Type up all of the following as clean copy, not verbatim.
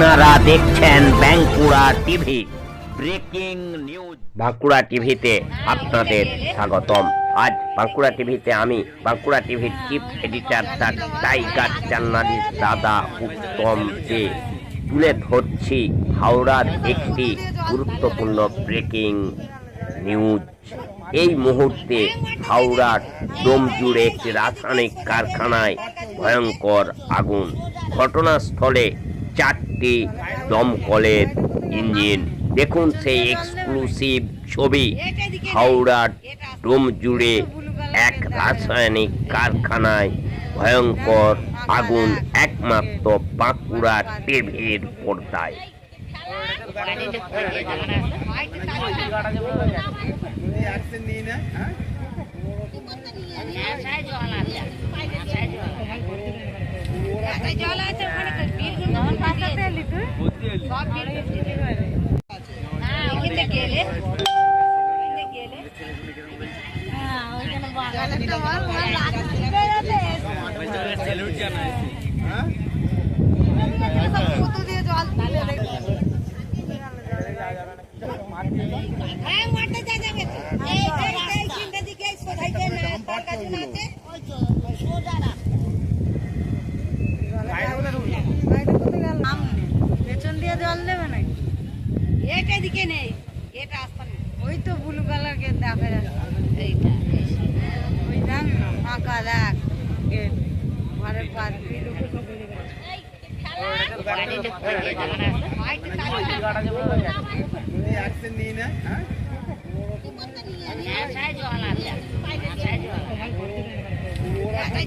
আপনারা দেখছেন Bankura TV breaking news. Bankura টিভিতে আপনাদের স্বাগতম। আজ বাঁকুড়া টিভিতে আমি বাঁকুড়া টিভির chief editor the tiger journalist দাদা উত্তম দে তুলে ধরছি হাওড়ার একটি গুরুত্বপূর্ণ ব্রেকিং নিউজ। এই মুহূর্তে হাওড়ার ডোমজুড়ে একটি রাসায়নিক কারখানায় ভয়ঙ্কর আগুন। ঘটনাস্থলে 4টি দমকলের ইঞ্জিন। দেখুন সেই এক্সক্লুসিভ ছবি। হাওড়ার ডোমজুড়ে এক রাসায়নিক কারখানায় ভয়ঙ্কর আগুন, একমাত্র বাঁকুড়া টিভির পর্দায়। পেছন দিয়ে জল দেবে নাকি? এটা দিকে নেই, এটা আসতে নেই। ওই তো ব্লু কালার গেট দেখা যাচ্ছে। এইটা ওই দেখ না, ফাঁকা দেখ গেট, ঘরের পাশ দিয়ে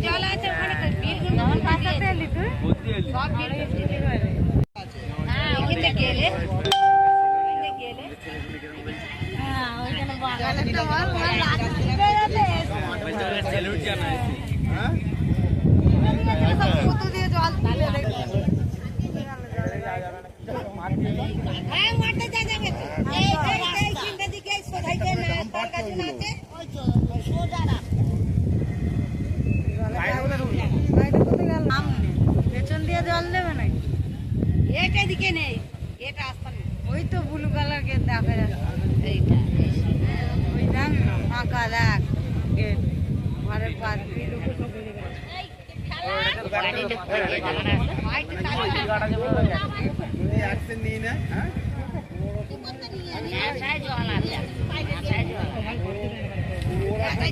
জল আছে ওখানে তো বিল পাশাতে এলি তুই? সব বিল গেলে হ্যাঁ, ওইখানে জলেরটা বল, ওর রাত ডুবে যাবে। সব কুতু দিয়ে জল তুলে দেখি। হ্যাঁ মারতে যাবে তো এই চিন্তা দিকে সোধাইতে না তার কাছে না আছে ওই তো সোজা না পেছন দিয়ে জল দেবে নাকি? এটা দিকে নেই, এটা আসতে নেই। ওই তো ব্লু কালার গেট দেখা যাচ্ছে। এইটা ওই দেখ না, ফাঁকা দেখ গেট, ঘরের পাশ দিয়ে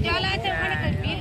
জল আছে ওখানে তো বিল